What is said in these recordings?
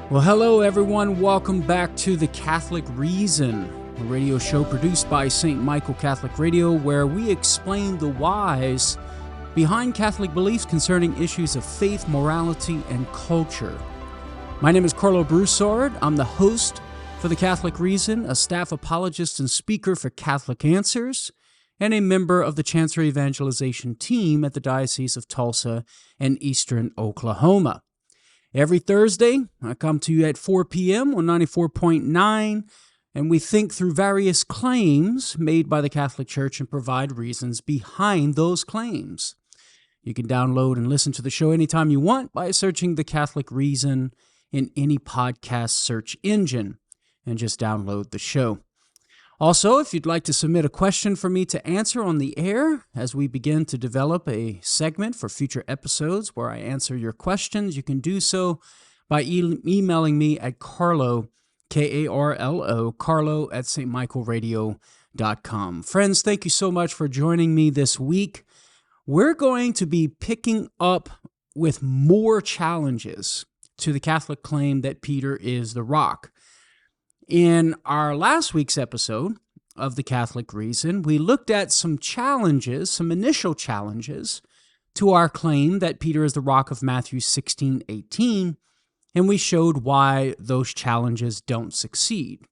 Well, hello everyone. Welcome back to The Catholic Reason, a radio show produced by St. Michael Catholic Radio, where we explain the whys behind Catholic beliefs concerning issues of faith, morality, and culture. My name is Karlo Broussard. I'm the host for The Catholic Reason, a staff apologist and speaker for Catholic Answers, and a member of the Chancery Evangelization team at the Diocese of Tulsa and Eastern Oklahoma. Every Thursday, I come to you at 4 p.m. on 94.9, and we think through various claims made by the Catholic Church and provide reasons behind those claims. You can download and listen to the show anytime you want by searching The Catholic Reason in any podcast search engine, and just download the show. Also, if you'd like to submit a question for me to answer on the air as we begin to develop a segment for future episodes where I answer your questions, you can do so by emailing me at Karlo, K-A-R-L-O, Karlo at stmichaelradio.com. Friends, thank you so much for joining me this week. We're going to be picking up with more challenges to the Catholic claim that Peter is the rock. In our last week's episode of The Catholic Reason, we looked at some challenges, some initial challenges to our claim that Peter is the rock of Matthew 16:18, and we showed why those challenges don't succeed.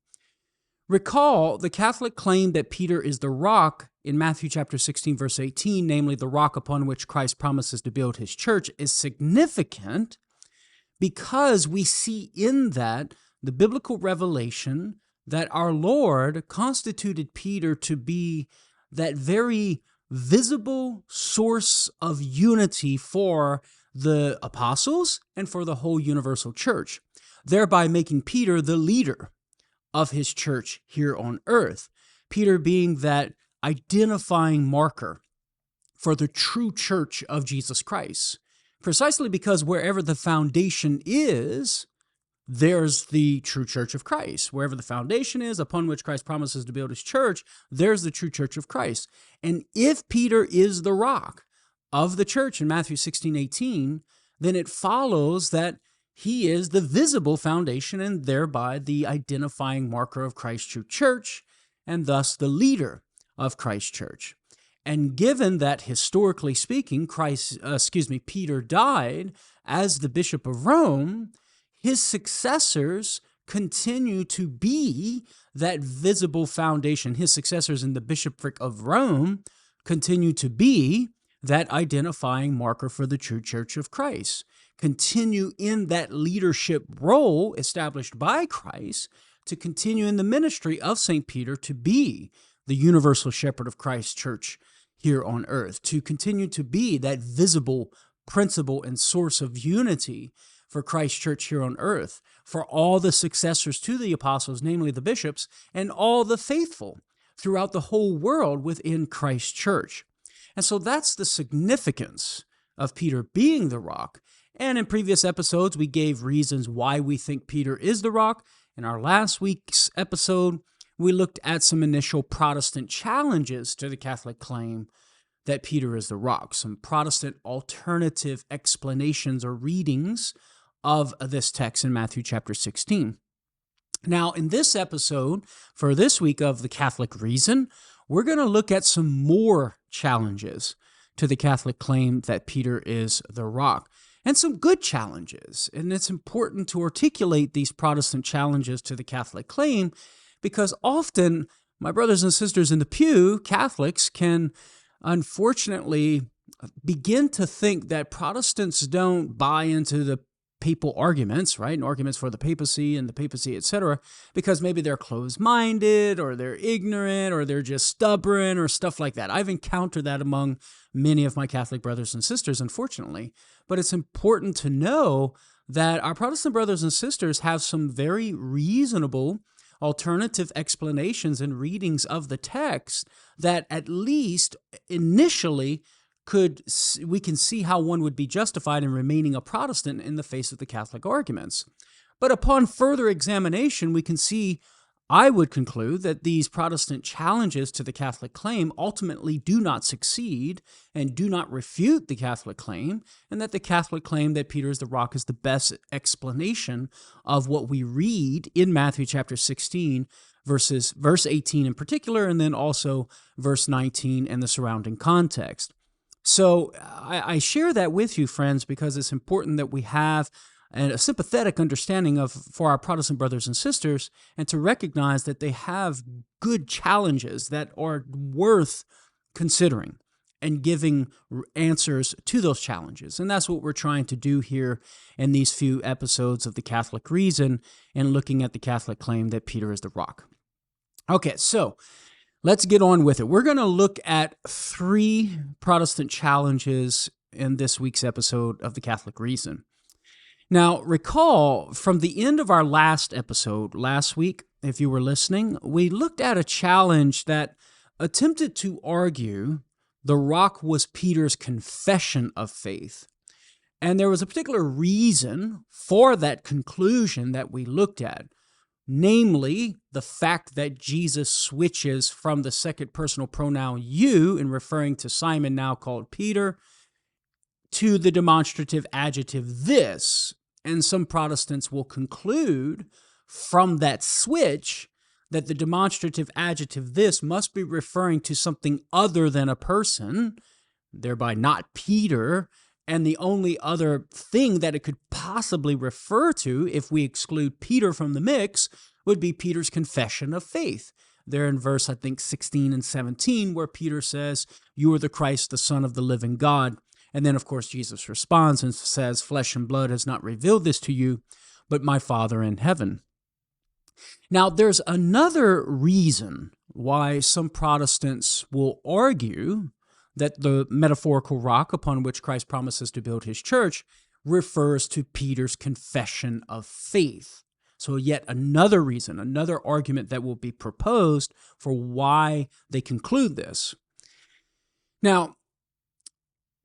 Recall, the Catholic claim that Peter is the rock in Matthew chapter 16, verse 18, namely the rock upon which Christ promises to build his church, is significant because we see in that the biblical revelation that our Lord constituted Peter to be that very visible source of unity for the apostles and for the whole universal church, thereby making Peter the leader of his church here on earth. Peter being that identifying marker for the true church of Jesus Christ, precisely because wherever the foundation is, there's the true church of Christ. Wherever the foundation is upon which Christ promises to build his church, there's the true church of Christ. And if Peter is the rock of the church in Matthew 16:18, then it follows that he is the visible foundation and thereby the identifying marker of Christ's true church and thus the leader of Christ's church. And given that historically speaking, Peter died as the Bishop of Rome, his successors continue to be that visible foundation. His successors in the bishopric of Rome continue to be that identifying marker for the true church of Christ. Continue in that leadership role established by Christ to continue in the ministry of St. Peter to be the universal shepherd of Christ's church here on earth, to continue to be that visible principle and source of unity for Christ's church here on earth, for all the successors to the apostles, namely the bishops, and all the faithful throughout the whole world within Christ's church. And so that's the significance of Peter being the rock. And in previous episodes, we gave reasons why we think Peter is the rock. In our last week's episode, we looked at some initial Protestant challenges to the Catholic claim that Peter is the rock, some Protestant alternative explanations or readings of this text in Matthew chapter 16. Now, in this episode, for this week of The Catholic Reason, we're going to look at some more challenges to the Catholic claim that Peter is the rock, and some good challenges. And it's important to articulate these Protestant challenges to the Catholic claim because often, my brothers and sisters in the pew, Catholics, can unfortunately begin to think that Protestants don't buy into the papal arguments, right? And arguments for the papacy and the papacy, etc., because maybe they're closed-minded or they're ignorant or they're just stubborn or stuff like that. I've encountered that among many of my Catholic brothers and sisters, unfortunately. But it's important to know that our Protestant brothers and sisters have some very reasonable alternative explanations and readings of the text that at least initially we can see how one would be justified in remaining a Protestant in the face of the Catholic arguments. But upon further examination, we can see I would conclude that these Protestant challenges to the Catholic claim ultimately do not succeed and do not refute the Catholic claim, and that the Catholic claim that Peter is the rock is the best explanation of what we read in Matthew chapter 16, verse 18 in particular, and then also verse 19 and the surrounding context. So I share that with you, friends, because it's important that we have a sympathetic understanding for our Protestant brothers and sisters, and to recognize that they have good challenges that are worth considering and giving answers to those challenges. And that's what we're trying to do here in these few episodes of The Catholic Reason and looking at the Catholic claim that Peter is the rock. Okay, so let's get on with it. We're going to look at 3 Protestant challenges in this week's episode of The Catholic Reason. Now, recall from the end of our last episode, last week, if you were listening, we looked at a challenge that attempted to argue the rock was Peter's confession of faith. And there was a particular reason for that conclusion that we looked at, namely the fact that Jesus switches from the second personal pronoun you in referring to Simon, now called Peter, to the demonstrative adjective this. And some Protestants will conclude from that switch that the demonstrative adjective this must be referring to something other than a person, thereby not Peter, and the only other thing that it could possibly refer to, if we exclude Peter from the mix, would be Peter's confession of faith. There in verse, I think, 16 and 17, where Peter says, "You are the Christ, the Son of the living God." And then, of course, Jesus responds and says, "Flesh and blood has not revealed this to you, but my Father in heaven." Now, there's another reason why some Protestants will argue that the metaphorical rock upon which Christ promises to build his church refers to Peter's confession of faith. So yet another reason, another argument that will be proposed for why they conclude this. Now,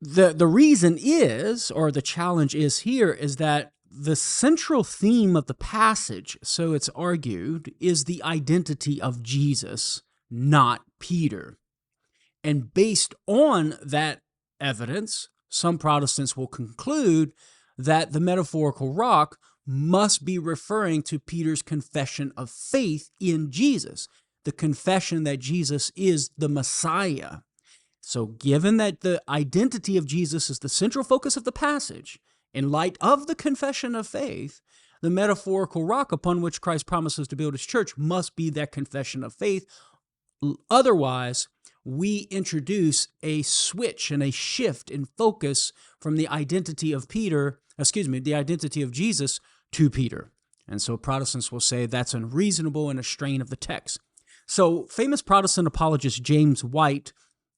the reason is, or the challenge is here, is that the central theme of the passage, so it's argued, is the identity of Jesus, not Peter. And based on that evidence, some Protestants will conclude that the metaphorical rock must be referring to Peter's confession of faith in Jesus, the confession that Jesus is the Messiah. So given that the identity of Jesus is the central focus of the passage, in light of the confession of faith, the metaphorical rock upon which Christ promises to build his church must be that confession of faith. Otherwise, we introduce a switch and a shift in focus from the identity of the identity of Jesus to Peter. And so Protestants will say that's unreasonable and a strain of the text. So famous Protestant apologist James White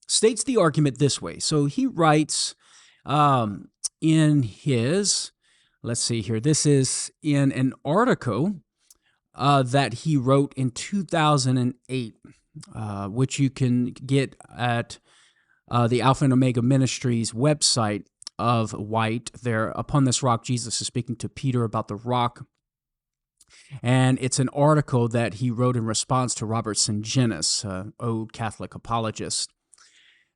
states the argument this way. So he writes in his, let's see here, this is in an article that he wrote in 2008, which you can get at the Alpha and Omega Ministries website of White. There, "Upon this rock, Jesus is speaking to Peter about the rock." And it's an article that he wrote in response to Robert Sungenis, old Catholic apologist.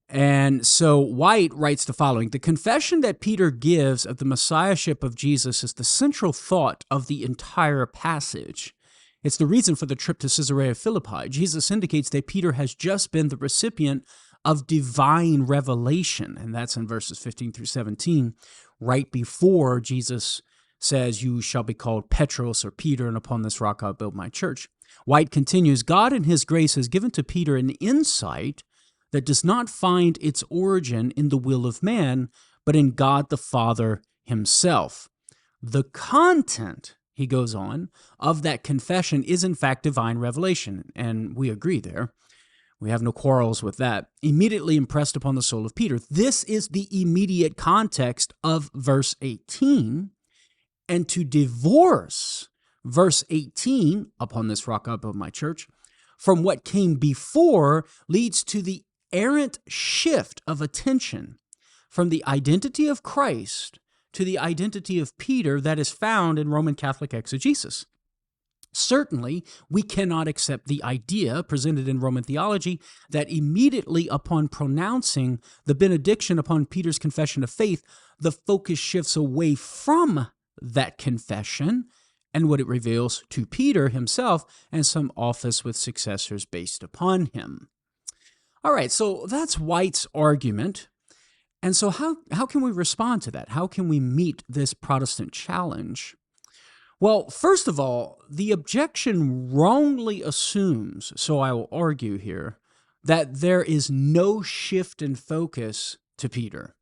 And so White writes the following: "The confession that Peter gives of the messiahship of Jesus is the central thought of the entire passage. It's the reason for the trip to Caesarea Philippi. Jesus indicates that Peter has just been the recipient of divine revelation," and that's in verses 15 through 17, right before Jesus says, "You shall be called Petros," or Peter, "and upon this rock I'll build my church." White continues, "God in his grace has given to Peter an insight that does not find its origin in the will of man, but in God the Father himself. The content," he goes on, "of that confession is in fact divine revelation," and we agree there. We have no quarrels with that. "Immediately impressed upon the soul of Peter." This is the immediate context of verse 18, and to divorce verse 18, "Upon this rock I'll build my church," from what came before leads to the errant shift of attention from the identity of Christ to the identity of Peter that is found in Roman Catholic exegesis. Certainly, we cannot accept the idea presented in Roman theology that immediately upon pronouncing the benediction upon Peter's confession of faith, the focus shifts away from that confession and what it reveals to Peter himself and some office with successors based upon him. All right, so that's White's argument. And so how can we respond to that? How can we meet this Protestant challenge? Well, first of all, the objection wrongly assumes, so I will argue here, that there is no shift in focus to Peter.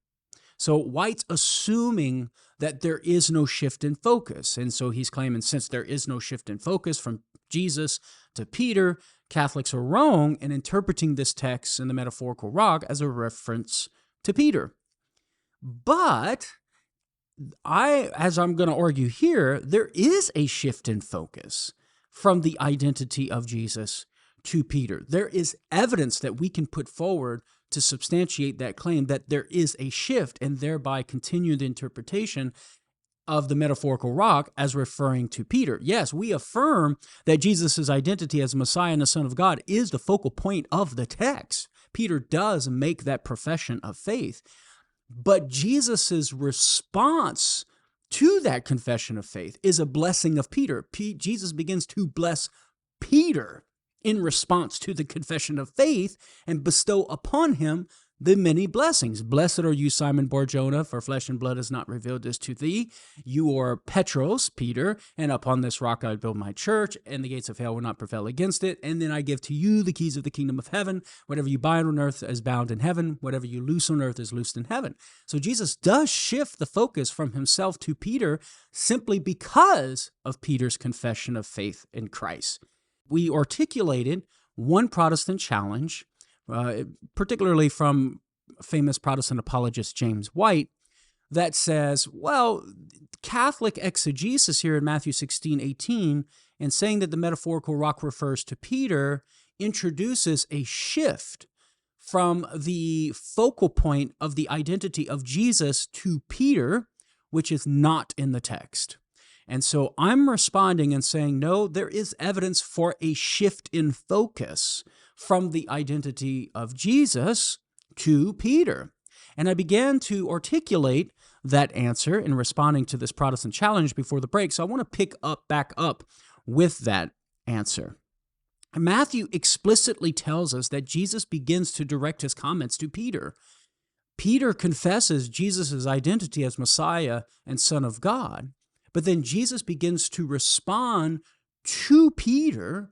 So White's assuming that there is no shift in focus. And so he's claiming since there is no shift in focus from Jesus to Peter, Catholics are wrong in interpreting this text in the metaphorical rock as a reference to Peter. But as I'm going to argue here, there is a shift in focus from the identity of Jesus to Peter. There is evidence that we can put forward to substantiate that claim that there is a shift and thereby continue the interpretation of the metaphorical rock as referring to Peter. Yes, we affirm that Jesus' identity as Messiah and the Son of God is the focal point of the text. Peter does make that profession of faith. But Jesus' response to that confession of faith is a blessing of Peter. Jesus begins to bless Peter in response to the confession of faith and bestow upon him the many blessings. Blessed are you, Simon Bar-Jonah, for flesh and blood has not revealed this to thee. You are Petros, Peter, and upon this rock I will build my church, and the gates of hell will not prevail against it. And then I give to you the keys of the kingdom of heaven. Whatever you bind on earth is bound in heaven. Whatever you loose on earth is loosed in heaven. So Jesus does shift the focus from himself to Peter simply because of Peter's confession of faith in Christ. We articulated one Protestant challenge, particularly from famous Protestant apologist James White, that says, well, Catholic exegesis here in Matthew 16:18, and saying that the metaphorical rock refers to Peter, introduces a shift from the focal point of the identity of Jesus to Peter, which is not in the text. And so I'm responding and saying, no, there is evidence for a shift in focus from the identity of Jesus to Peter. And I began to articulate that answer in responding to this Protestant challenge before the break. So I want to back up with that answer. Matthew explicitly tells us that Jesus begins to direct his comments to Peter. Peter confesses Jesus' identity as Messiah and Son of God. But then Jesus begins to respond to Peter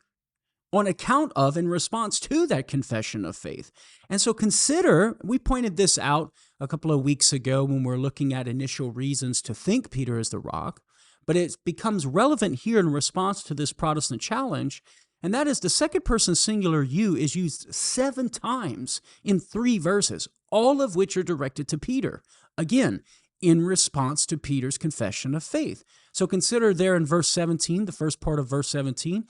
on account of, in response to that confession of faith. And so consider, we pointed this out a couple of weeks ago when we're looking at initial reasons to think Peter is the rock, but it becomes relevant here in response to this Protestant challenge, and that is the second person singular you is used 7 times in 3 verses, all of which are directed to Peter. Again, in response to Peter's confession of faith. So consider there in verse 17, the first part of verse 17,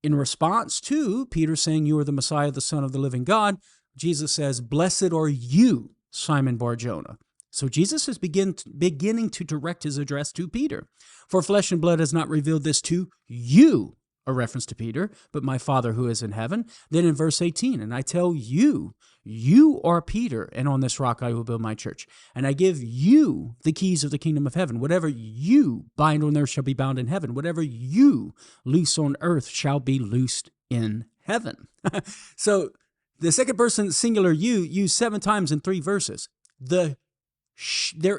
in response to Peter saying, you are the Messiah, the Son of the living God, Jesus says, blessed are you, Simon Bar-Jonah. So Jesus is beginning to direct his address to Peter. For flesh and blood has not revealed this to you, a reference to Peter, but my Father who is in heaven. Then in verse 18, and I tell you, you are Peter, and on this rock I will build my church. And I give you the keys of the kingdom of heaven. Whatever you bind on earth shall be bound in heaven. Whatever you loose on earth shall be loosed in heaven. So the second person singular you used 7 times in 3 verses. There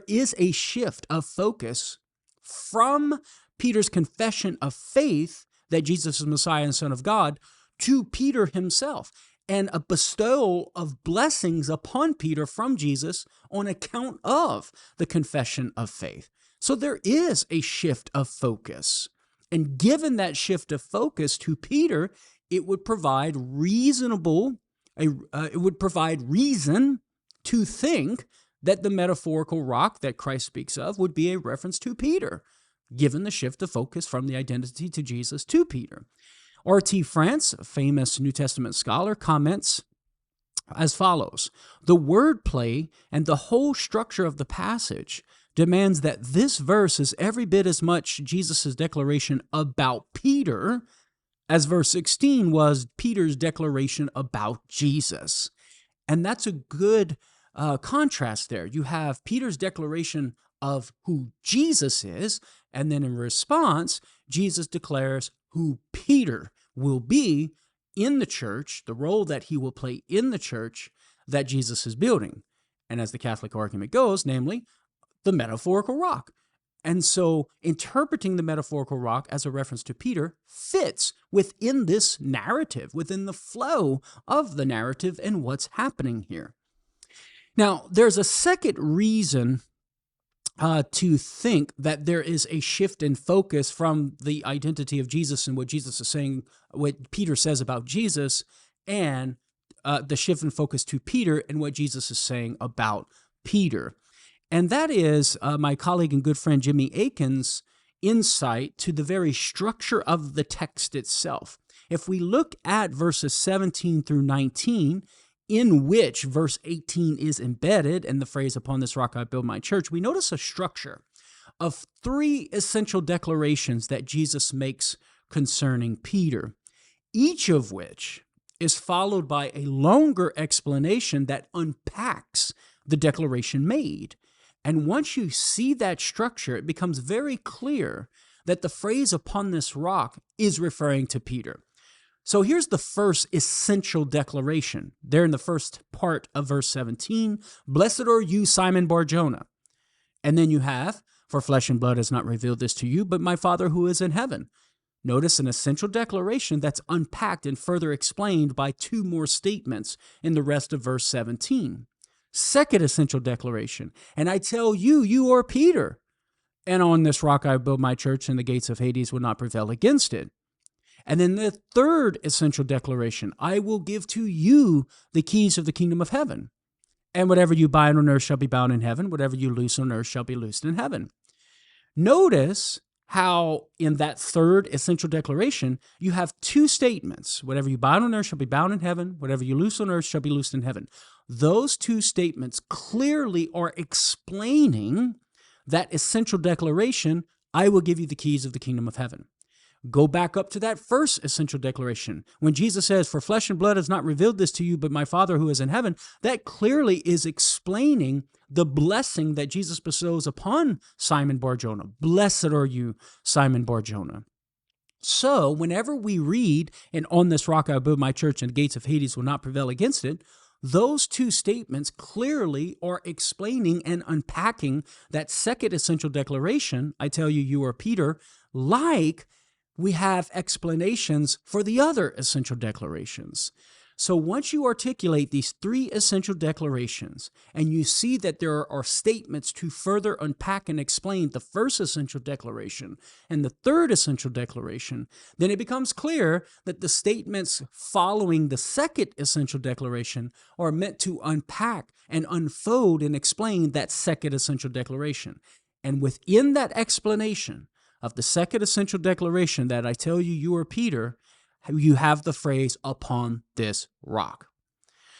is a shift of focus from Peter's confession of faith that Jesus is Messiah and Son of God to Peter himself, and a bestowal of blessings upon Peter from Jesus on account of the confession of faith. So there is a shift of focus. And given that shift of focus to Peter, it would provide reason to think that the metaphorical rock that Christ speaks of would be a reference to Peter, given the shift of focus from the identity to Jesus to Peter. R.T. France, a famous New Testament scholar, comments as follows: the wordplay and the whole structure of the passage demands that this verse is every bit as much Jesus' declaration about Peter as verse 16 was Peter's declaration about Jesus. And that's a good contrast there. You have Peter's declaration of who Jesus is, and then in response, Jesus declares who Peter will be in the church, the role that he will play in the church that Jesus is building. And as the Catholic argument goes, namely, the metaphorical rock. And so interpreting the metaphorical rock as a reference to Peter fits within this narrative, within the flow of the narrative and what's happening here. Now, there's a second reason to think that there is a shift in focus from the identity of Jesus and what Jesus is saying, what Peter says about Jesus, and the shift in focus to Peter and what Jesus is saying about Peter. And that is my colleague and good friend Jimmy Akin's insight to the very structure of the text itself. If we look at verses 17 through 19, in which verse 18 is embedded, and the phrase, "Upon this rock I build my church," we notice a structure of three essential declarations that Jesus makes concerning Peter, each of which is followed by a longer explanation that unpacks the declaration made. And once you see that structure, it becomes very clear that the phrase "upon this rock" is referring to Peter. So here's the first essential declaration. There in the first part of verse 17, "Blessed are you, Simon Bar-Jonah." And then you have, "For flesh and blood has not revealed this to you, but my Father who is in heaven." Notice an essential declaration that's unpacked and further explained by two more statements in the rest of verse 17. Second essential declaration, "And I tell you, you are Peter, and on this rock I build my church, and the gates of Hades will not prevail against it." And then the third essential declaration, "I will give to you the keys of the kingdom of heaven, and whatever you bind on earth shall be bound in heaven, whatever you loose on earth shall be loosed in heaven." Notice how in that third essential declaration, you have two statements. Whatever you bind on earth shall be bound in heaven, whatever you loose on earth shall be loosed in heaven. Those two statements clearly are explaining that essential declaration, "I will give you the keys of the kingdom of heaven." Go back up to that first essential declaration. When Jesus says, "For flesh and blood has not revealed this to you, but my Father who is in heaven," that clearly is explaining the blessing that Jesus bestows upon Simon Bar-Jonah. "Blessed are you, Simon Bar-Jonah." So whenever we read, "And on this rock I will build my church, and the gates of Hades will not prevail against it," those two statements clearly are explaining and unpacking that second essential declaration, "I tell you, you are Peter," like we have explanations for the other essential declarations. So once you articulate these three essential declarations and you see that there are statements to further unpack and explain the first essential declaration and the third essential declaration, then it becomes clear that the statements following the second essential declaration are meant to unpack and unfold and explain that second essential declaration. And within that explanation of the second essential declaration, that "I tell you, you are Peter," you have the phrase "upon this rock."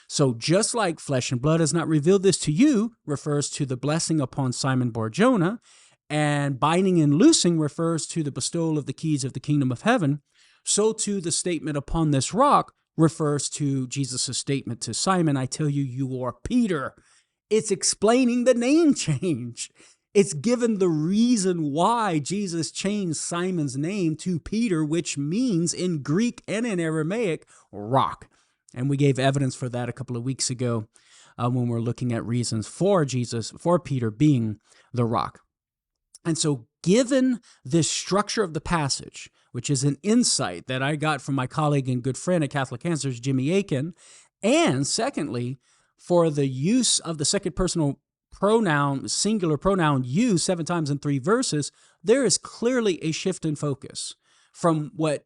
So just like "flesh and blood has not revealed this to you" refers to the blessing upon Simon Bar-Jonah, and "binding and loosing" refers to the bestowal of the keys of the kingdom of heaven, so too the statement "upon this rock" refers to Jesus' statement to Simon, "I tell you, you are Peter." It's explaining the name change. It's given the reason why Jesus changed Simon's name to Peter, which means in Greek and in Aramaic, rock. And we gave evidence for that a couple of weeks ago when we're looking at reasons for Peter being the rock. And so given this structure of the passage, which is an insight that I got from my colleague and good friend at Catholic Answers, Jimmy Akin, and secondly, for the use of the second personal pronoun, singular pronoun "you" 7 times in 3 verses, there is clearly a shift in focus from what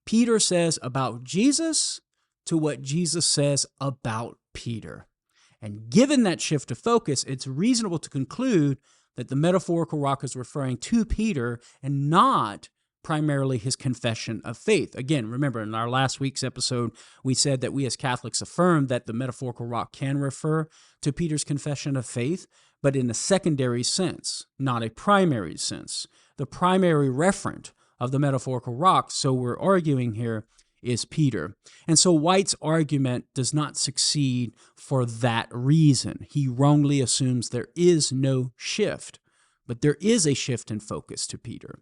Peter says about Jesus to what Jesus says about Peter. And given that shift of focus, it's reasonable to conclude that the metaphorical rock is referring to Peter and not primarily his confession of faith. Again, remember in our last week's episode, we said that we as Catholics affirm that the metaphorical rock can refer to Peter's confession of faith, but in a secondary sense, not a primary sense. The primary referent of the metaphorical rock, so we're arguing here, is Peter. And so White's argument does not succeed for that reason. He wrongly assumes there is no shift, but there is a shift in focus to Peter.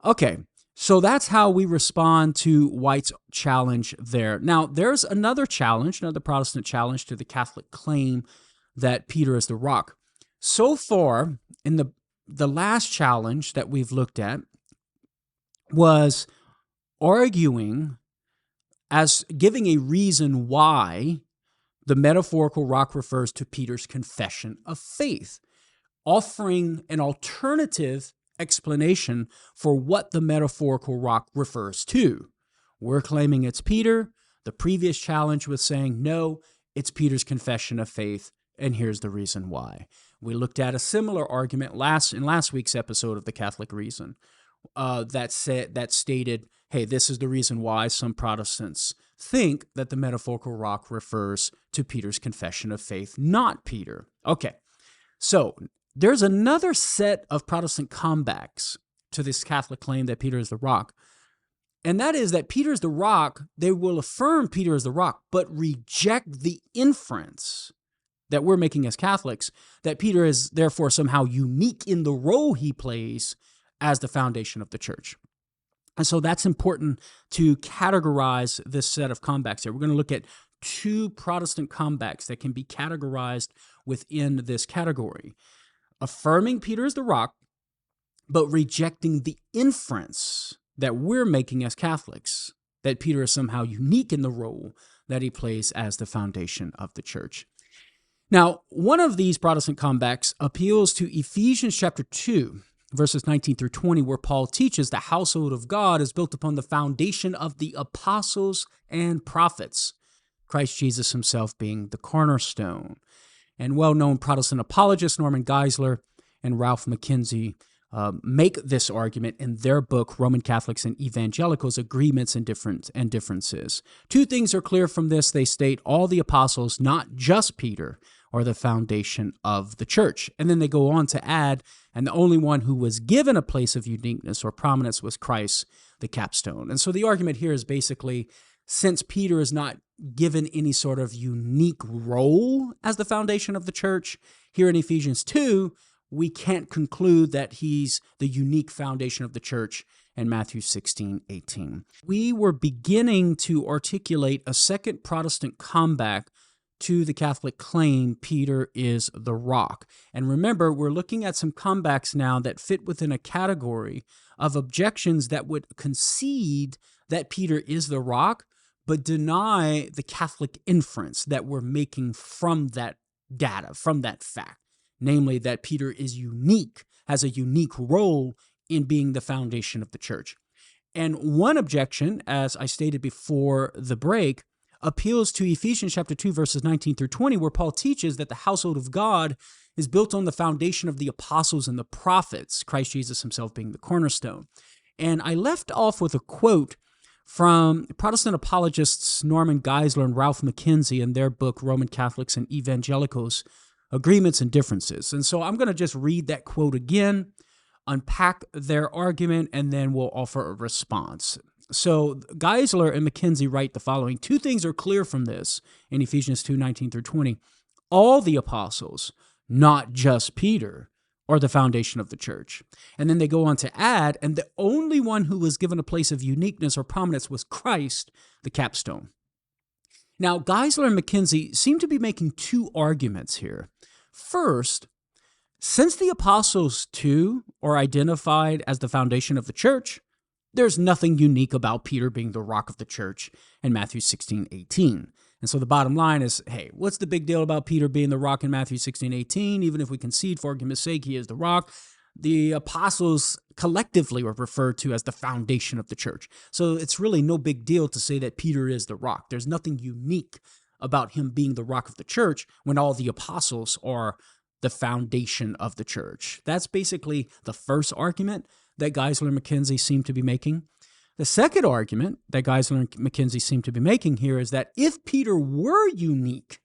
Okay, so that's how we respond to White's challenge there. Now, there's another challenge, another Protestant challenge to the Catholic claim that Peter is the rock. So far, in the last challenge that we've looked at was arguing as giving a reason why the metaphorical rock refers to Peter's confession of faith, offering an alternative explanation for what the metaphorical rock refers to. We're claiming it's Peter. The previous challenge was saying, no, it's Peter's confession of faith, and here's the reason why. We looked at a similar argument in last week's episode of The Catholic Reason that stated, hey, this is the reason why some Protestants think that the metaphorical rock refers to Peter's confession of faith, not Peter. Okay, so there's another set of Protestant comebacks to this Catholic claim that Peter is the rock, and that is that Peter is the rock. They will affirm Peter is the rock, but reject the inference that we're making as Catholics, that Peter is therefore somehow unique in the role he plays as the foundation of the church. And so that's important to categorize this set of comebacks here. We're going to look at two Protestant comebacks that can be categorized within this category. Affirming Peter is the rock, but rejecting the inference that we're making as Catholics, that Peter is somehow unique in the role that he plays as the foundation of the church. Now, one of these Protestant comebacks appeals to Ephesians chapter 2, verses 19 through 20, where Paul teaches the household of God is built upon the foundation of the apostles and prophets, Christ Jesus himself being the cornerstone. And well-known Protestant apologists Norman Geisler and Ralph McKenzie make this argument in their book, Roman Catholics and Evangelicals, Agreements and Differences. Two things are clear from this. They state all the apostles, not just Peter, are the foundation of the church. And then they go on to add, and the only one who was given a place of uniqueness or prominence was Christ, the capstone. And so the argument here is basically, since Peter is not given any sort of unique role as the foundation of the church, here in Ephesians 2, we can't conclude that he's the unique foundation of the church in Matthew 16:18. We were beginning to articulate a second Protestant comeback to the Catholic claim Peter is the rock. And remember, we're looking at some comebacks now that fit within a category of objections that would concede that Peter is the rock, but deny the Catholic inference that we're making from that data, from that fact, namely that Peter is unique, has a unique role in being the foundation of the church. And one objection, as I stated before the break, appeals to Ephesians chapter 2, verses 19 through 20, where Paul teaches that the household of God is built on the foundation of the apostles and the prophets, Christ Jesus himself being the cornerstone. And I left off with a quote from Protestant apologists Norman Geisler and Ralph McKenzie in their book, Roman Catholics and Evangelicals, Agreements and Differences. And so I'm going to just read that quote again, unpack their argument, and then we'll offer a response. So Geisler and McKenzie write the following: two things are clear from this in Ephesians 2, 19 through 20. All the apostles, not just Peter, are the foundation of the church. And then they go on to add, and the only one who was given a place of uniqueness or prominence was Christ, the capstone. Now, Geisler and McKenzie seem to be making two arguments here. First, since the apostles too are identified as the foundation of the church, there's nothing unique about Peter being the rock of the church in Matthew 16:18. And so the bottom line is, hey, what's the big deal about Peter being the rock in Matthew 16:18? Even if we concede for argument's sake he is the rock, the apostles collectively were referred to as the foundation of the church. So it's really no big deal to say that Peter is the rock. There's nothing unique about him being the rock of the church when all the apostles are the foundation of the church. That's basically the first argument that Geisler and McKenzie seem to be making. The second argument that Geisler and McKenzie seem to be making here is that if Peter were unique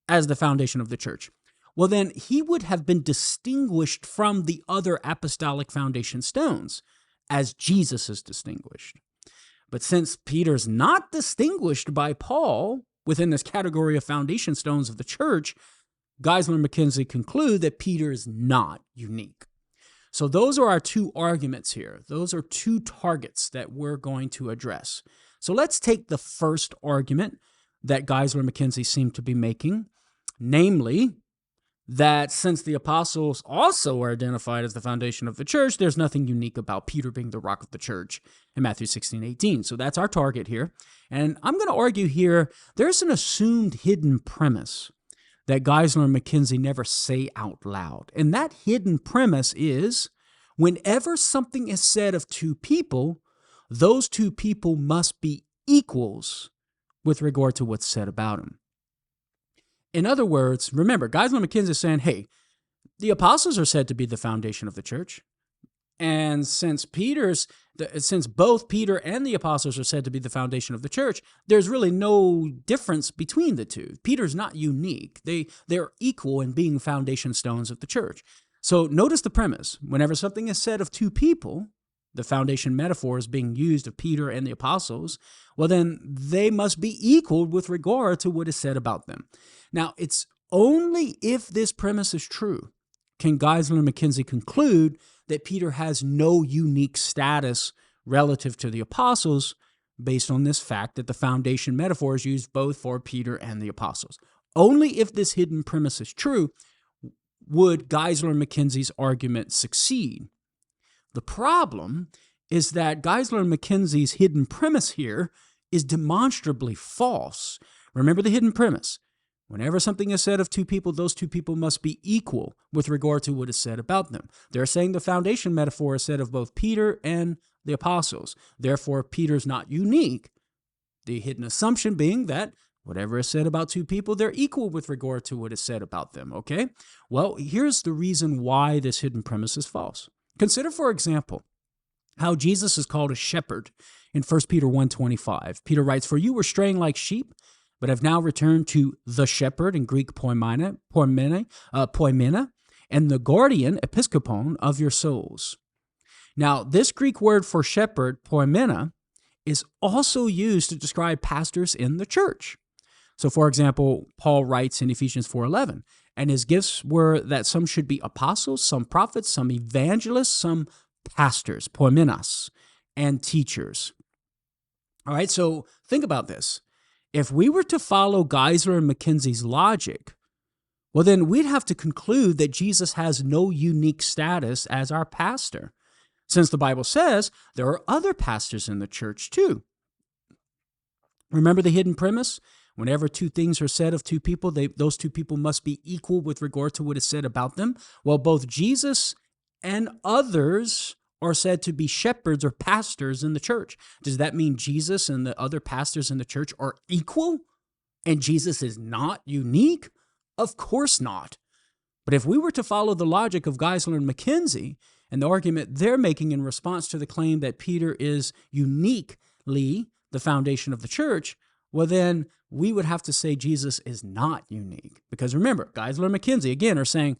as the foundation of the church, well, then he would have been distinguished from the other apostolic foundation stones, as Jesus is distinguished. But since Peter's not distinguished by Paul within this category of foundation stones of the church, Geisler and McKenzie conclude that Peter is not unique. So those are our two arguments here. Those are two targets that we're going to address. So let's take the first argument that Geisler and McKenzie seem to be making, namely that since the apostles also are identified as the foundation of the church, there's nothing unique about Peter being the rock of the church in Matthew 16:18. So that's our target here. And I'm going to argue here there's an assumed hidden premise that Geisler and McKenzie never say out loud. And that hidden premise is whenever something is said of two people, those two people must be equals with regard to what's said about them. In other words, remember, Geisler and McKenzie is saying, hey, the apostles are said to be the foundation of the church. And since both Peter and the apostles are said to be the foundation of the church, there's really no difference between the two. Peter's not unique. They're equal in being foundation stones of the church. So notice the premise. Whenever something is said of two people, the foundation metaphor is being used of Peter and the apostles, well, then they must be equal with regard to what is said about them. Now, it's only if this premise is true can Geisler and McKenzie conclude that Peter has no unique status relative to the apostles based on this fact that the foundation metaphor is used both for Peter and the apostles. Only if this hidden premise is true would Geisler and McKenzie's argument succeed. The problem is that Geisler and McKenzie's hidden premise here is demonstrably false. Remember the hidden premise. Whenever something is said of two people, those two people must be equal with regard to what is said about them. They're saying the foundation metaphor is said of both Peter and the apostles. Therefore, Peter's not unique. The hidden assumption being that whatever is said about two people, they're equal with regard to what is said about them, okay? Well, here's the reason why this hidden premise is false. Consider, for example, how Jesus is called a shepherd in 1 Peter 1:25. Peter writes, "For you were straying like sheep, but have now returned to the shepherd," in Greek poimena, "and the guardian, episkopon, of your souls." Now, this Greek word for shepherd, poimena, is also used to describe pastors in the church. So, for example, Paul writes in Ephesians 4:11, "And his gifts were that some should be apostles, some prophets, some evangelists, some pastors," poimenas, "and teachers." All right, so think about this. If we were to follow Geisler and McKenzie's logic, well, then we'd have to conclude that Jesus has no unique status as our pastor, since the Bible says there are other pastors in the church too. Remember the hidden premise? Whenever two things are said of two people, those two people must be equal with regard to what is said about them. Well, both Jesus and others are said to be shepherds or pastors in the church. Does that mean Jesus and the other pastors in the church are equal and Jesus is not unique? Of course not. But if we were to follow the logic of Geisler and McKenzie and the argument they're making in response to the claim that Peter is uniquely the foundation of the church, well, then we would have to say Jesus is not unique. Because remember, Geisler and McKenzie, again, are saying,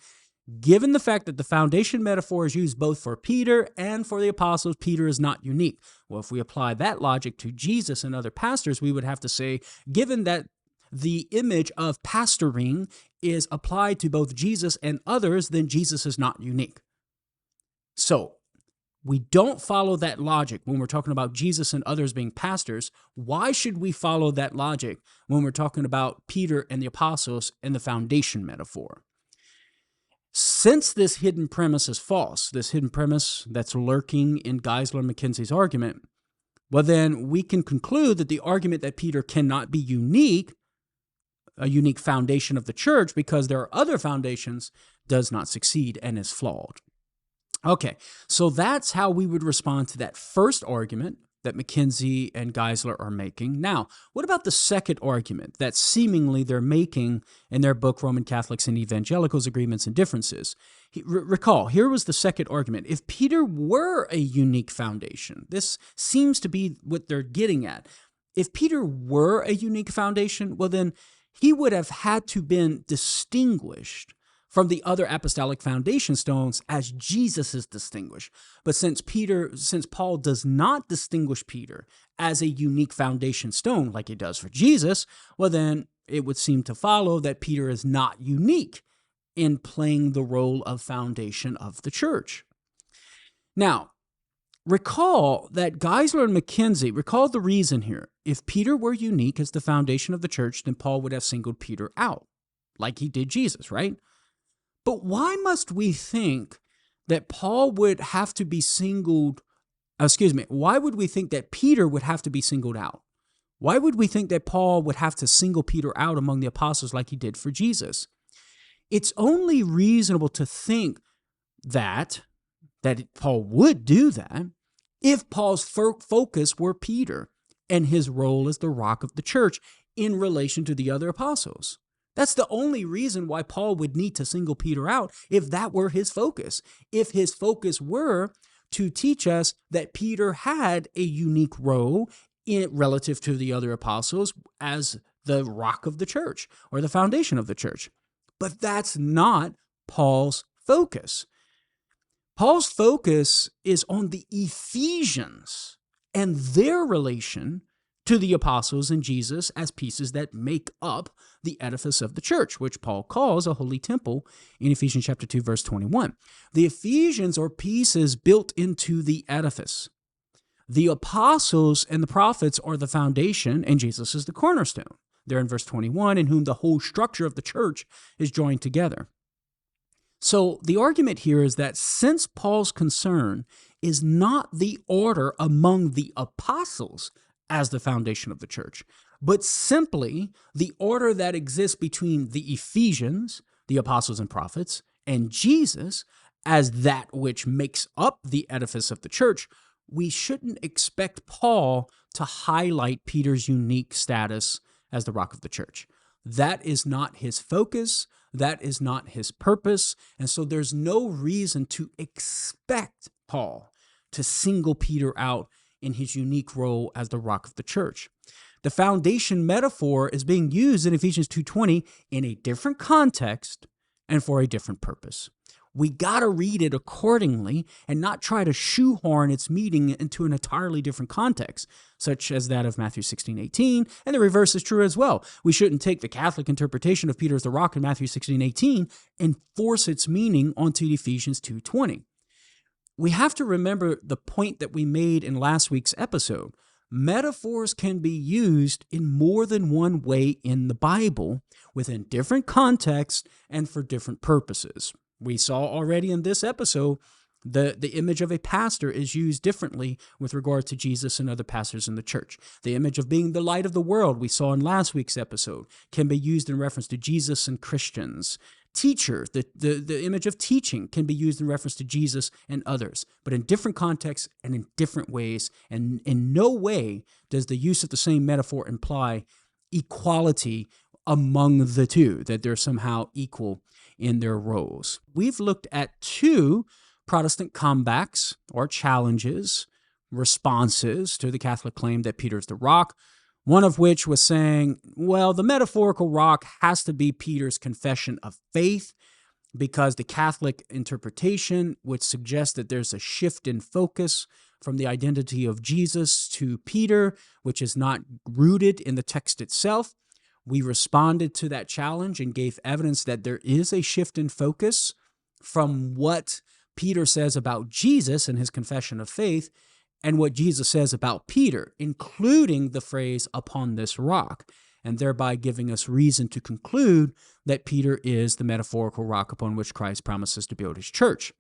given the fact that the foundation metaphor is used both for Peter and for the apostles, Peter is not unique. Well, if we apply that logic to Jesus and other pastors, we would have to say, given that the image of pastoring is applied to both Jesus and others, then Jesus is not unique. So, we don't follow that logic when we're talking about Jesus and others being pastors. Why should we follow that logic when we're talking about Peter and the apostles and the foundation metaphor? Since this hidden premise is false, this hidden premise that's lurking in Geisler and McKenzie's argument, well, then we can conclude that the argument that Peter cannot be unique, a unique foundation of the church because there are other foundations, does not succeed and is flawed. Okay, so that's how we would respond to that first argument that McKenzie and Geisler are making. Now, what about the second argument that seemingly they're making in their book, Roman Catholics and Evangelicals, Agreements and Differences? Recall, here was the second argument. If Peter were a unique foundation, this seems to be what they're getting at. If Peter were a unique foundation, well then he would have had to been distinguished from the other apostolic foundation stones as Jesus is distinguished. But since Paul does not distinguish Peter as a unique foundation stone like he does for Jesus, well then it would seem to follow that Peter is not unique in playing the role of foundation of the church. Now, recall that Geisler and McKenzie, recall the reason here. If Peter were unique as the foundation of the church, then Paul would have singled Peter out, like he did Jesus, right? But why must we think that Paul would have to be why would we think that Peter would have to be singled out? Why would we think that Paul would have to single Peter out among the apostles like he did for Jesus? It's only reasonable to think that Paul would do that if Paul's focus were Peter and his role as the rock of the church in relation to the other apostles. That's the only reason why Paul would need to single Peter out, if that were his focus. If his focus were to teach us that Peter had a unique role relative to the other apostles as the rock of the church or the foundation of the church. But that's not Paul's focus. Paul's focus is on the Ephesians and their relation to the apostles and Jesus as pieces that make up the edifice of the church, which Paul calls a holy temple in Ephesians chapter 2, verse 21. The Ephesians are pieces built into the edifice. The apostles and the prophets are the foundation, and Jesus is the cornerstone. There in verse 21, in whom the whole structure of the church is joined together. So the argument here is that since Paul's concern is not the order among the apostles as the foundation of the church, but simply the order that exists between the Ephesians, the apostles and prophets, and Jesus as that which makes up the edifice of the church, we shouldn't expect Paul to highlight Peter's unique status as the rock of the church. That is not his focus. That is not his purpose. And so there's no reason to expect Paul to single Peter out in his unique role as the rock of the church. The foundation metaphor is being used in Ephesians 2:20 in a different context and for a different purpose. We got to read it accordingly and not try to shoehorn its meaning into an entirely different context, such as that of Matthew 16:18, and the reverse is true as well. We shouldn't take the Catholic interpretation of Peter as the rock in Matthew 16:18 and force its meaning onto Ephesians 2:20. We have to remember the point that we made in last week's episode. Metaphors can be used in more than one way in the Bible, within different contexts and for different purposes. We saw already in this episode the image of a pastor is used differently with regard to Jesus and other pastors in the church. The image of being the light of the world we saw in last week's episode can be used in reference to Jesus and Christians. Teacher, the image of teaching can be used in reference to Jesus and others, but in different contexts and in different ways. And in no way does the use of the same metaphor imply equality among the two, that they're somehow equal in their roles. We've looked at two Protestant comebacks or challenges, responses to the Catholic claim that Peter's the rock, one of which was saying, well, the metaphorical rock has to be Peter's confession of faith because the Catholic interpretation would suggest that there's a shift in focus from the identity of Jesus to Peter, which is not rooted in the text itself. We responded to that challenge and gave evidence that there is a shift in focus from what Peter says about Jesus and his confession of faith and what Jesus says about Peter, including the phrase, upon this rock, and thereby giving us reason to conclude that Peter is the metaphorical rock upon which Christ promises to build his church.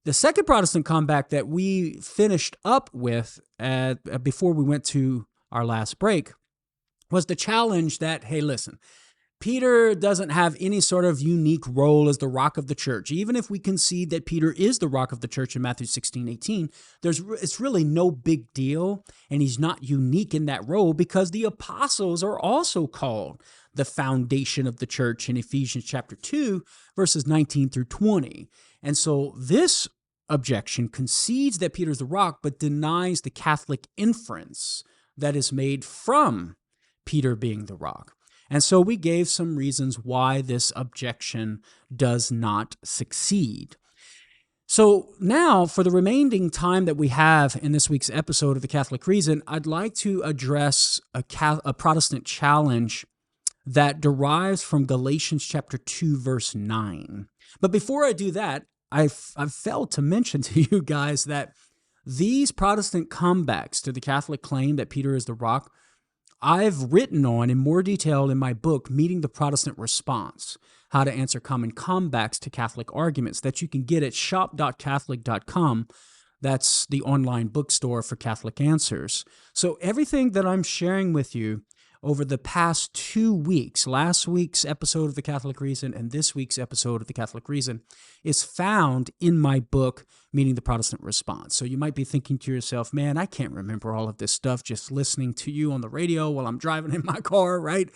The second Protestant comeback that we finished up with before we went to our last break was the challenge that, hey, listen, Peter doesn't have any sort of unique role as the rock of the church. Even if we concede that Peter is the rock of the church in Matthew 16:18, it's really no big deal, and he's not unique in that role because the apostles are also called the foundation of the church in Ephesians chapter 2, verses 19 through 20. And so this objection concedes that Peter's the rock, but denies the Catholic inference that is made from Peter being the rock. And so we gave some reasons why this objection does not succeed. So now, for the remaining time that we have in this week's episode of The Catholic Reason, I'd like to address a Protestant challenge that derives from Galatians chapter 2, verse 9. But before I do that, I've failed to mention to you guys that these Protestant comebacks to the Catholic claim that Peter is the rock, I've written on in more detail in my book, Meeting the Protestant Response, How to Answer Common Comebacks to Catholic Arguments, that you can get at shop.catholic.com. That's the online bookstore for Catholic answers. So everything that I'm sharing with you over the past 2 weeks, last week's episode of The Catholic Reason and this week's episode of The Catholic Reason, is found in my book, Meeting the Protestant Response. So you might be thinking to yourself, man, I can't remember all of this stuff just listening to you on the radio while I'm driving in my car, right?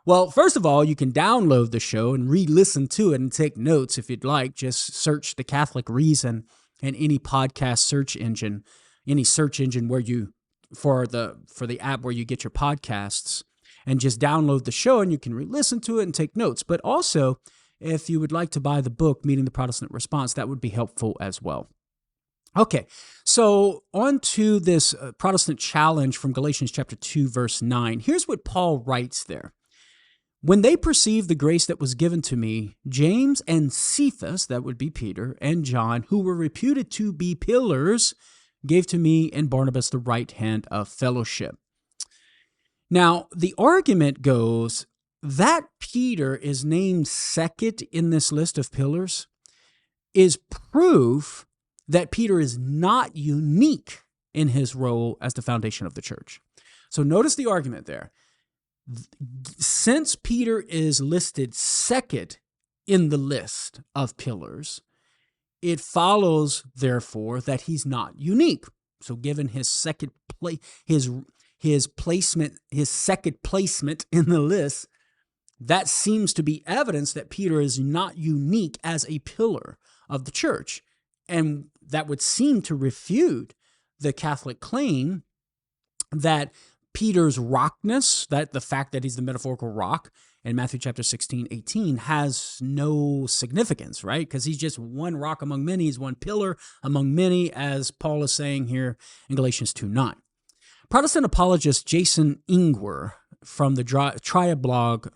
Well, first of all, you can download the show and re-listen to it and take notes if you'd like. Just search The Catholic Reason in any podcast search engine, any search engine where you, for the app where you get your podcasts, and just download the show and you can re-listen to it and take notes. But also, if you would like to buy the book, Meeting the Protestant Response, that would be helpful as well. Okay, so on to this Protestant challenge from Galatians chapter 2, verse 9. Here's what Paul writes there. When they perceived the grace that was given to me, James and Cephas, that would be Peter, and John, who were reputed to be pillars, gave to me and Barnabas the right hand of fellowship. Now, the argument goes that Peter is named second in this list of pillars is proof that Peter is not unique in his role as the foundation of the church. So notice the argument there. Since Peter is listed second in the list of pillars, it follows, therefore, that he's not unique. So given his second place, his second placement in the list, that seems to be evidence that Peter is not unique as a pillar of the church. And that would seem to refute the Catholic claim that Peter's rockness, that the fact that he's the metaphorical rock in Matthew chapter 16, 18, has no significance, right? Because he's just one rock among many. He's one pillar among many, as Paul is saying here in Galatians 2:9. Protestant apologist Jason Ingwer from the Triablog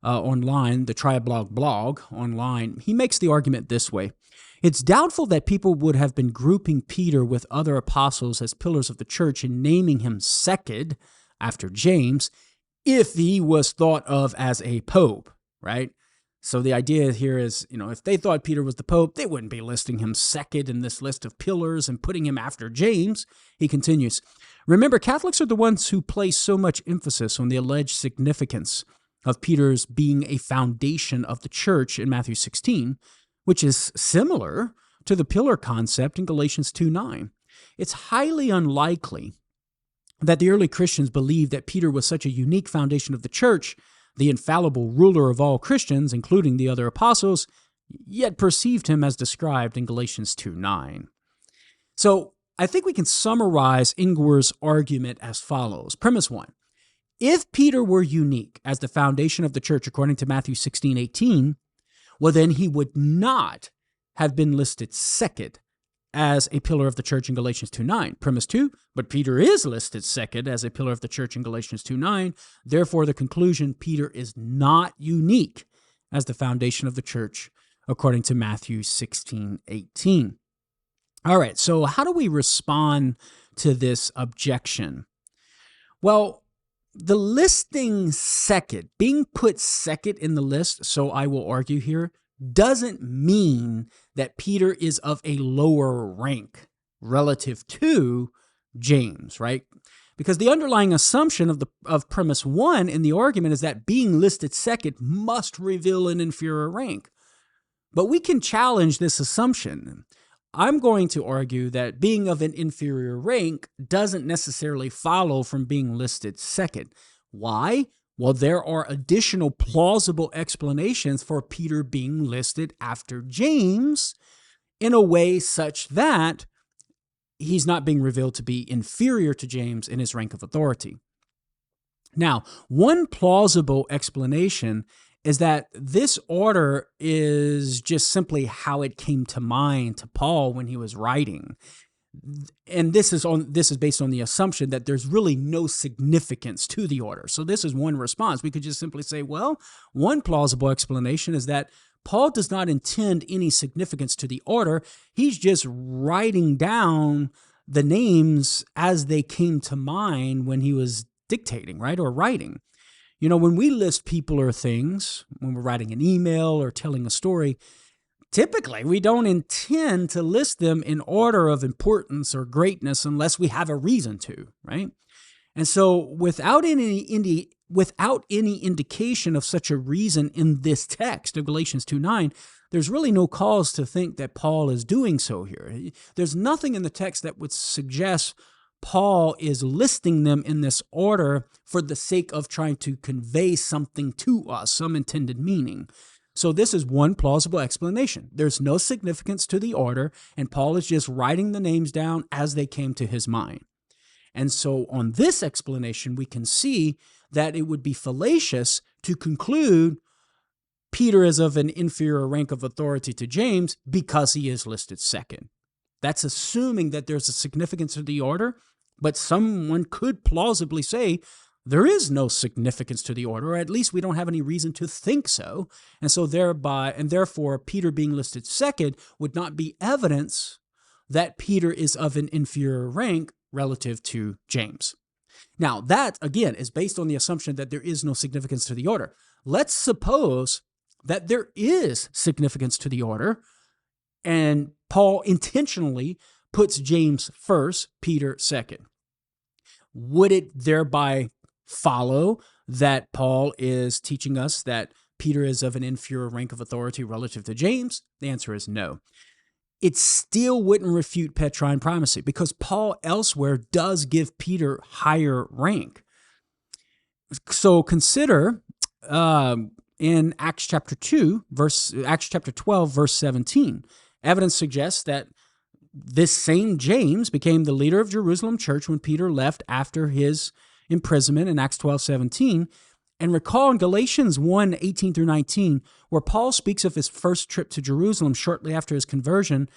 online, the Triablog blog online, he makes the argument this way. It's doubtful that people would have been grouping Peter with other apostles as pillars of the church and naming him second after James if he was thought of as a pope, right? So the idea here is, if they thought Peter was the pope, they wouldn't be listing him second in this list of pillars and putting him after James. He continues, remember, Catholics are the ones who place so much emphasis on the alleged significance of Peter's being a foundation of the church in Matthew 16, which is similar to the pillar concept in Galatians 2:9. It's highly unlikely that the early Christians believed that Peter was such a unique foundation of the church, the infallible ruler of all Christians, including the other apostles, yet perceived him as described in Galatians 2:9. So I think we can summarize Ingwer's argument as follows. Premise 1. If Peter were unique as the foundation of the church according to Matthew 16:18, well, then he would not have been listed second as a pillar of the church in Galatians 2:9. Premise 2, but Peter is listed second as a pillar of the church in Galatians 2:9. Therefore, the conclusion, Peter is not unique as the foundation of the church according to Matthew 16:18. All right, so how do we respond to this objection? Well, the listing second, being put second in the list, so I will argue here, doesn't mean that Peter is of a lower rank relative to James, right? Because the underlying assumption of premise 1 in the argument is that being listed second must reveal an inferior rank. But we can challenge this assumption. I'm going to argue that being of an inferior rank doesn't necessarily follow from being listed second. Why? Well, there are additional plausible explanations for Peter being listed after James in a way such that he's not being revealed to be inferior to James in his rank of authority. Now, one plausible explanation is that this order is just simply how it came to mind to Paul when he was writing. And this is based on the assumption that there's really no significance to the order. So this is one response. We could just simply say, well, one plausible explanation is that Paul does not intend any significance to the order. He's just writing down the names as they came to mind when he was dictating, right, or writing. When we list people or things, when we're writing an email or telling a story, typically we don't intend to list them in order of importance or greatness unless we have a reason to, right? And so without any indication of such a reason in this text of Galatians 2:9, there's really no cause to think that Paul is doing so here. There's nothing in the text that would suggest Paul is listing them in this order for the sake of trying to convey something to us, some intended meaning. So this is one plausible explanation. There's no significance to the order, and Paul is just writing the names down as they came to his mind. And so on this explanation, we can see that it would be fallacious to conclude Peter is of an inferior rank of authority to James because he is listed second. That's assuming that there's a significance to the order, but someone could plausibly say there is no significance to the order, or at least we don't have any reason to think so. And so therefore, Peter being listed second would not be evidence that Peter is of an inferior rank relative to James. Now, that, again, is based on the assumption that there is no significance to the order. Let's suppose that there is significance to the order, and Paul intentionally puts James first, Peter second. Would it thereby follow that Paul is teaching us that Peter is of an inferior rank of authority relative to James? The answer is no. It still wouldn't refute Petrine primacy because Paul elsewhere does give Peter higher rank. So consider in Acts chapter 12, verse 17, evidence suggests that this same James became the leader of Jerusalem church when Peter left after his imprisonment in Acts 12:17. And recall in Galatians 1:18 through 19, where Paul speaks of his first trip to Jerusalem shortly after his conversion,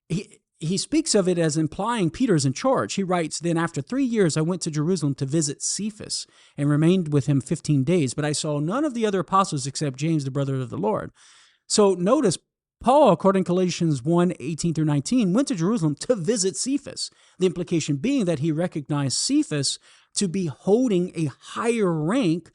he speaks of it as implying Peter's in charge. He writes, "Then after 3 years I went to Jerusalem to visit Cephas and remained with him 15 days, but I saw none of the other apostles except James, the brother of the Lord." So notice, Paul, according to Galatians 1:18 through 19, went to Jerusalem to visit Cephas, the implication being that he recognized Cephas to be holding a higher rank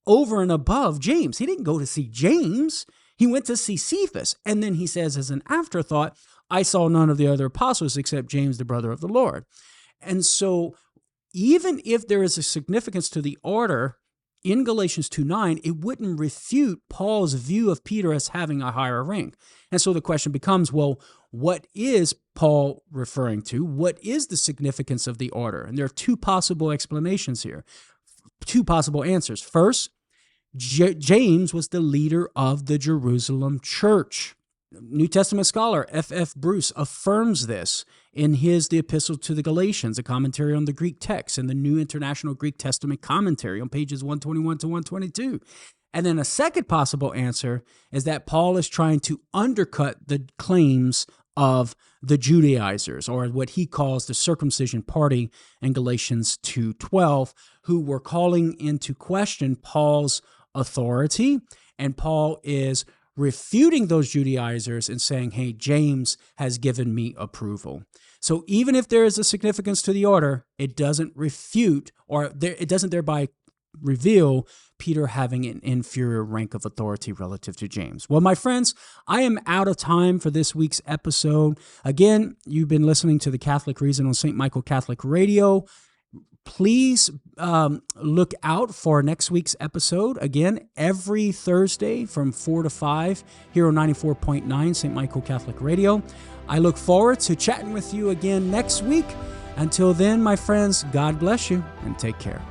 over and above James. He didn't go to see James. He went to see Cephas. And then he says as an afterthought, "I saw none of the other apostles except James, the brother of the Lord." And so even if there is a significance to the order in Galatians 2:9, it wouldn't refute Paul's view of Peter as having a higher rank. And so the question becomes, well, what is Paul referring to? What is the significance of the order? And there are two possible explanations here, two possible answers. First, James was the leader of the Jerusalem church. New Testament scholar F.F. Bruce affirms this in The Epistle to the Galatians, a commentary on the Greek text, and the New International Greek Testament Commentary on pages 121 to 122. And then a second possible answer is that Paul is trying to undercut the claims of the Judaizers, or what he calls the circumcision party in Galatians 2:12, who were calling into question Paul's authority, and Paul is refuting those Judaizers and saying, hey, James has given me approval. So even if there is a significance to the order, it doesn't refute, or it doesn't thereby reveal Peter having an inferior rank of authority relative to James. Well, my friends, I am out of time for this week's episode. Again, you've been listening to The Catholic Reason on St. Michael Catholic Radio. Please look out for next week's episode. Again, every Thursday from 4 to 5 here on 94.9 St. Michael Catholic Radio. I look forward to chatting with you again next week. Until then, my friends, God bless you and take care.